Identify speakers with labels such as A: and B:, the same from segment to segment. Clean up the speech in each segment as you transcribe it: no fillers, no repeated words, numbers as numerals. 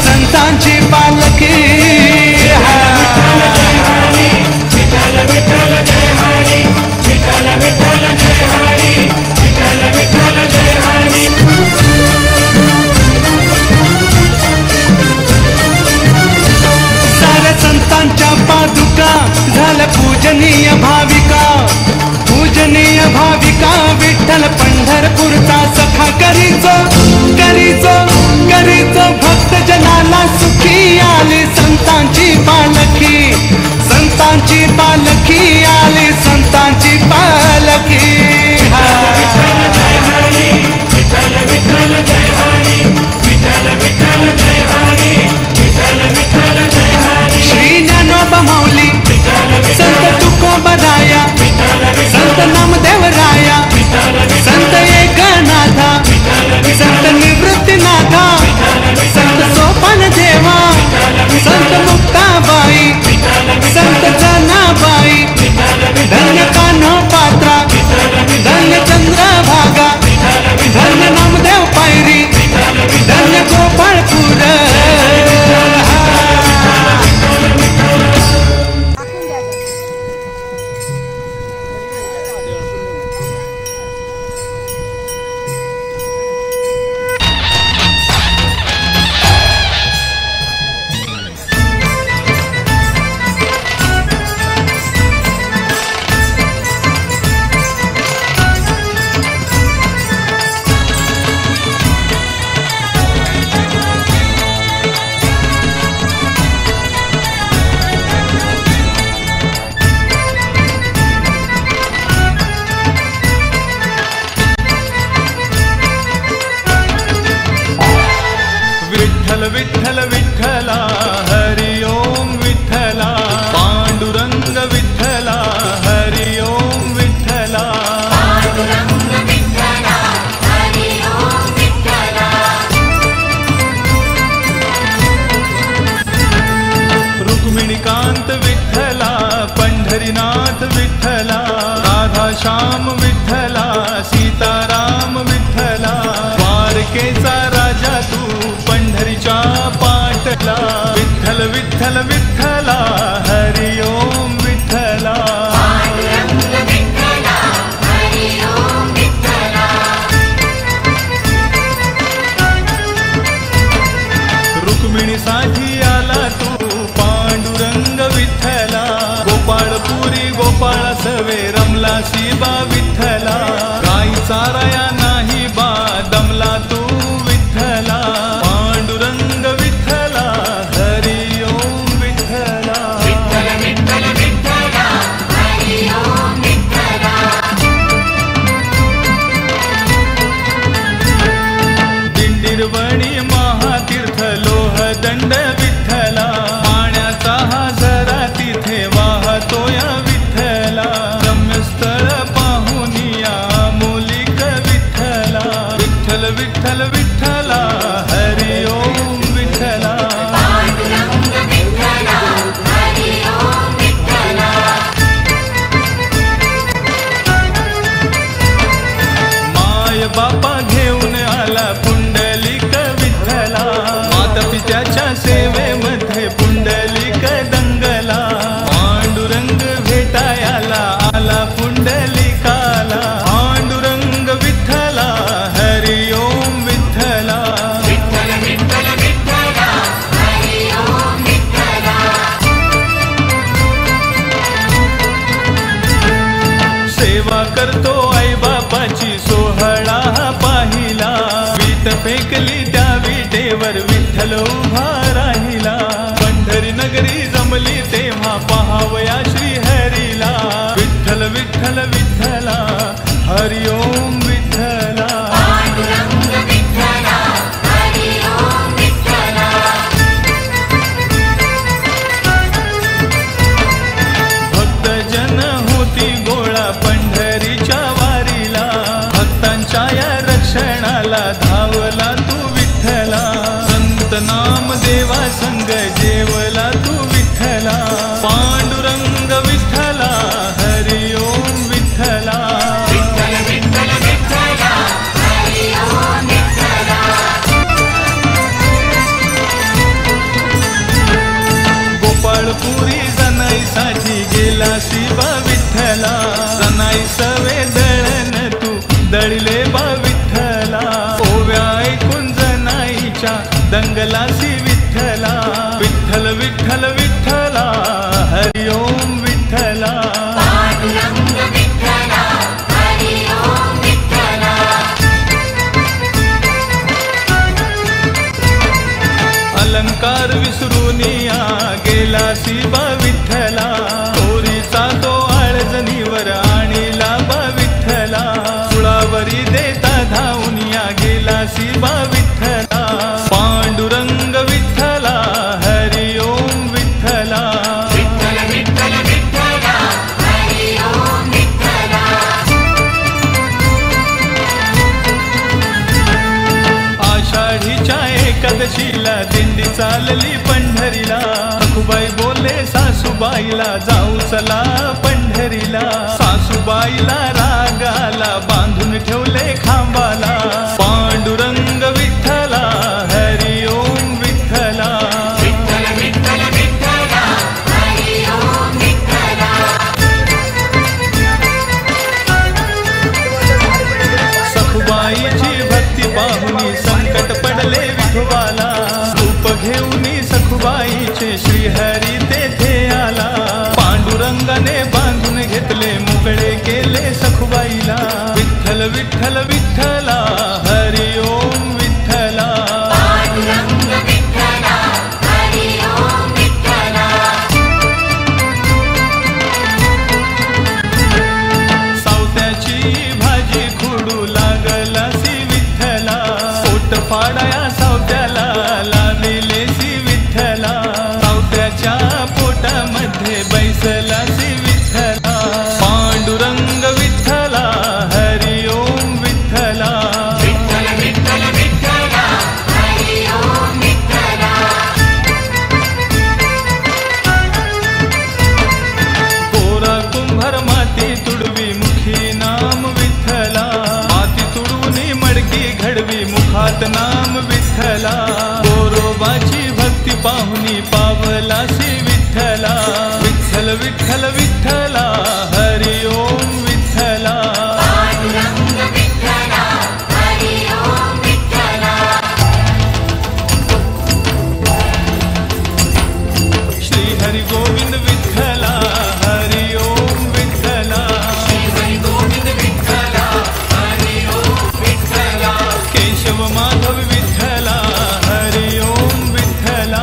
A: संतांची पालखी साऱ्या संतांच्या पादुका झाल्या पूजनीय भाविका, पूजनीय भाविका विठ्ठल पंढरपूरचा सखा करीचो करीचो करीचो भक्त जनाला सुखी आली संतांची पालखी, संतांची पालखी आली संतांची पालखी। श्री ज्ञानोबा माऊली, संत तुकोबराया, संत नामदेव राया, संत एकनाथा, संत निवृत्तीनाथा, संत सोपान देवा, संत मुक्ताबाई, संत जनाबाई, धन्य कान्होपात्रा, धन्य चंद्रभागा, धन्य नामदेव पायरी, धन्य गोपाळपूर।
B: विठ्ठल विठ्ठला हरि ओम विठ्ठला, पांडुरंग विठ्ठला हरि ओम विठ्ठला, पांडुरंग विठ्ठला हरि ओम विठ्ठला। रुक्मिणीकांत विठ्ठला, पंढरीनाथ विठ्ठला, राधाश्याम विठ्ठला, सीताराम विठ्ठला, द्वारकेचा राजा तू पंढरीच्या पाटला, विठ्ठल विठ्ठल विठ्ठला हरि ओम विठ्ठला, पांडुरंग विठ्ठला हरि ओम विठ्ठला। रुक्मिणीसाठी आला तू पांडुरंग विठ्ठला, गोपाळपुरी गोपाळ सवे रमला शिबा विठ्ठला, गाई चाराया नाही बा दमला तू विठ्ठला, पांडुरंग विठ्ठला हरि ओम विठ्ठला, विठ्ठल विठ्ठल विठ्ठला हरि ओम विठ्ठला। दिंडीरवणी महातीर्थ लोहदंड विठ्ठला, पाण्याचा हा झरा तिथे वाहतो या विठ्ठला, रम्यस्थळ पाहुनिया मोलिक विठ्ठला, विठ्ठल विठ्ठल विठ्ठला हरि ओम विठ्ठला, पांडुरंग विठ्ठला हरि ओम विठ्ठला। माय बापा घेऊन आला पुंडलिक विठ्ठला, माता पित्याच्या सेवेमध्ये पुंडलिक दंगला, पांडुरंग भेटायला आला पुंडलिकाला, पांडुरंग विठ्ठला हरि ओम विठ्ठला, विठ्ठल विठ्ठल विठ्ठला हरि ओम विठ्ठला। सेवा करतो आई बापाची सोहळा पाहिला, वीट फेकली त्या विटेवर विठ्ठल उभा राहिला, पंढरी नगरी जमली तेव्हा पहावया श्री हरीला, विठ्ठल विठ्ठल विठ्ठला हरि ओम विठ्ठला, पांडुरंग विठ्ठला हरि ओम विठ्ठला। भक्तजन होती गोळा पंढरीच्या वारीला, भक्तांच्या या रक्षणाला धावला तू विठ्ठला, संत नामदेवा संग जेवला तू विठ्ठला, पांडुरंग विठ्ठला हरि ओम विठ्ठला, विठ्ठल विठ्ठल विठ्ठला हरि ओम विठ्ठला। तळिले बा विठ्ठला ओव्या ऐकून जनाईच्या दंगलासी विठ्ठला विठ्ठल विठ्ठल विठ्ठला हरि ओम विठ्ठला अलंकार विसरून या गेलासी बा विठ्ठला चोरीचा तो आळजणीवर आणीला बा विठ्ठला सुळावरी देता धावून या गेलासी बा विठ्ठला पांडुरंग विठ्ठला हरि ओम विठ्ठला आषाढीच्या एकादशीला दिंडी चालली पंढरीला सखुबाई बोले सासूबाईला जाऊ चला पंढरीला सासूबाईला रागाला बांधून ठेवले खांबाला पांडुरंग विठ्ठला हरि ओम विठ्ठला सखुबाईची भक्ती पाहुनी संकट पडले विठोबाला रूप घेऊन सखुबाईचे श्रीहरी तेथे आला पांडुरंगाने बांधून घेतले मोकळे केले सखुबाईला विठ्ठल विठ्ठल विठ्ठला हरि ओम विठ्ठला सावत्याची भाजी खुडू लागलासी विठ्ठला पोट फाडाया सावत्याला लाविले सी विठ्ठला सावत्याच्या पोटामध्ये बैसलासी विठ्ठला पांडुरंग विठ्ठला हरि ओम विठ्ठला कोरा कुंभार माती तुडवी मुखी नाम विठ्ठला माती तुडवून मडकी घडवी मुखात नाम विठ्ठला गोरोबाची भक्ती पाहुनी पावलासी विठ्ठला विठ्ठल विठ्ठल विठ्ठला हरि ओम विठ्ठला श्री हरि गोविंद विठ्ठला हरि ओम विठ्ठला केशव माधव विठ्ठला हरि ओम विठ्ठला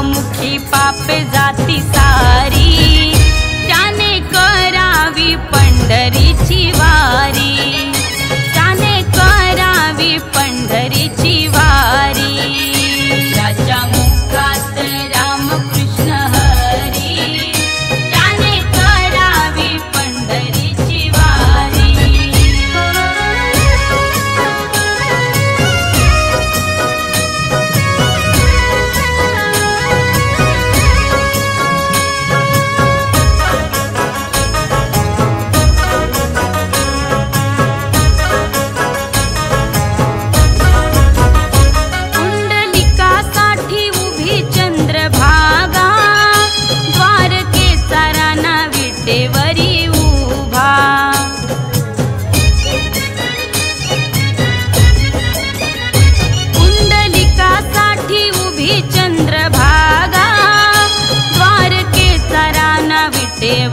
C: मुखी पापे जाती सारी, त्याने करावी पंढरीची वारी, त्याने करावी पंढरीची वारी. त्याच्या मुखात रामकृष्ण हरी, त्याने करावी पंढरीची वारी.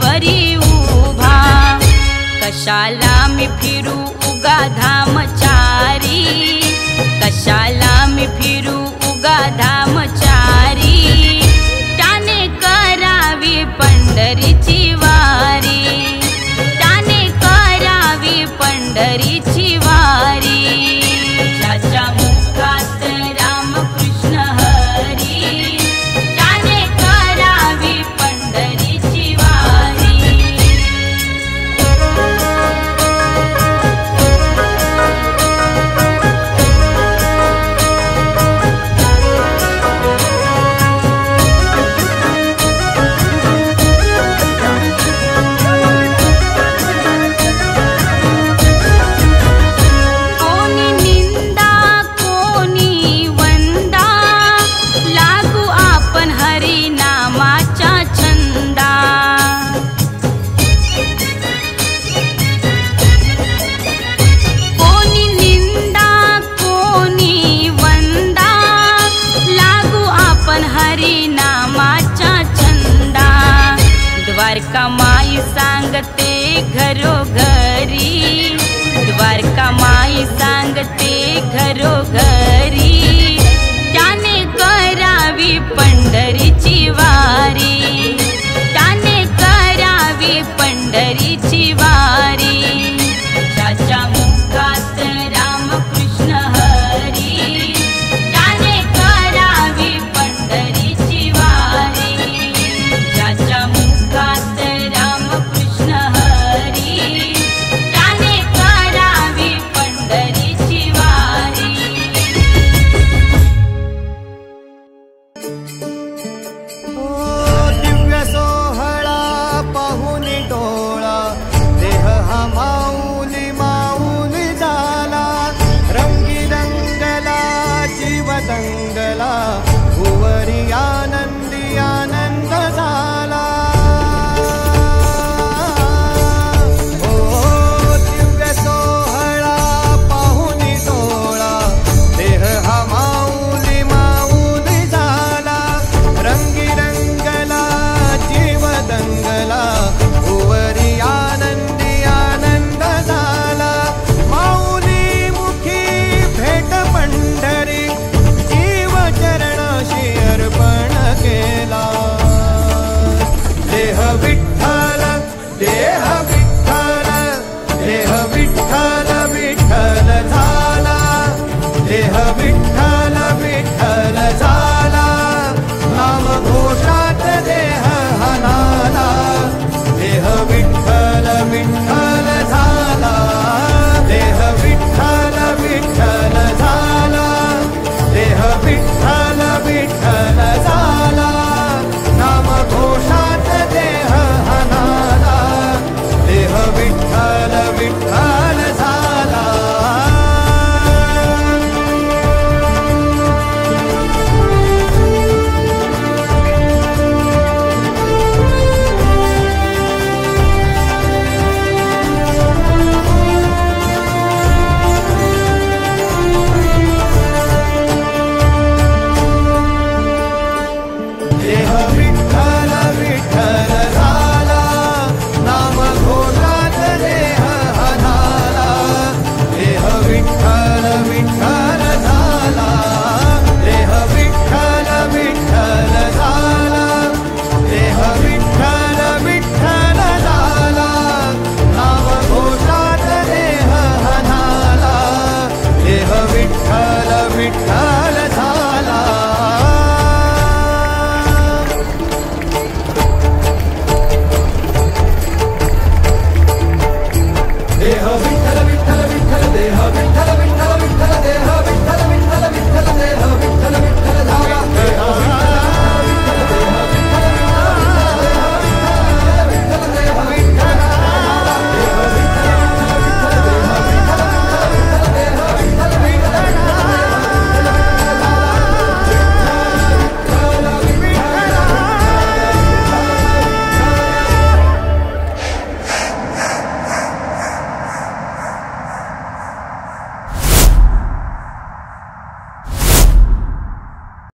C: वरी उभा, कशाला मी फिरू उगा धामचारी, कशाला मी फिरू उगा धामचारी. त्याने करावी पंढरीची वारी, त्याने करावी पंढरीची वारी. त्याच्या मुखात रामकृष्ण हरी, त्याने करावी पंढरीची वारी. कोणी निंदा कोणी वंदा, लागू आपण हरी नामाच्या छंदा. कोणी निंदा कोणी वंदा, लागू आपण हरी नामाच्या छंदा. द्वारका माई सांगते घरोघरी, द्वारका माई सांगते घरोघरी. त्याने करावी पंढरीची वारी, त्याने करावी पंढरीची वारी. त्याच्या मुखात रामकृष्ण हरी, त्याने करावी पंढरीची वारी. त्याच्या मुखात रामकृष्ण हरी, त्याने करावी पंढरीची वारी.
D: दिव्य सोहळा पाहून डोळा, देह हा माऊली माऊली झाला. रंगी रंगला जीव दंगला, भुवरिया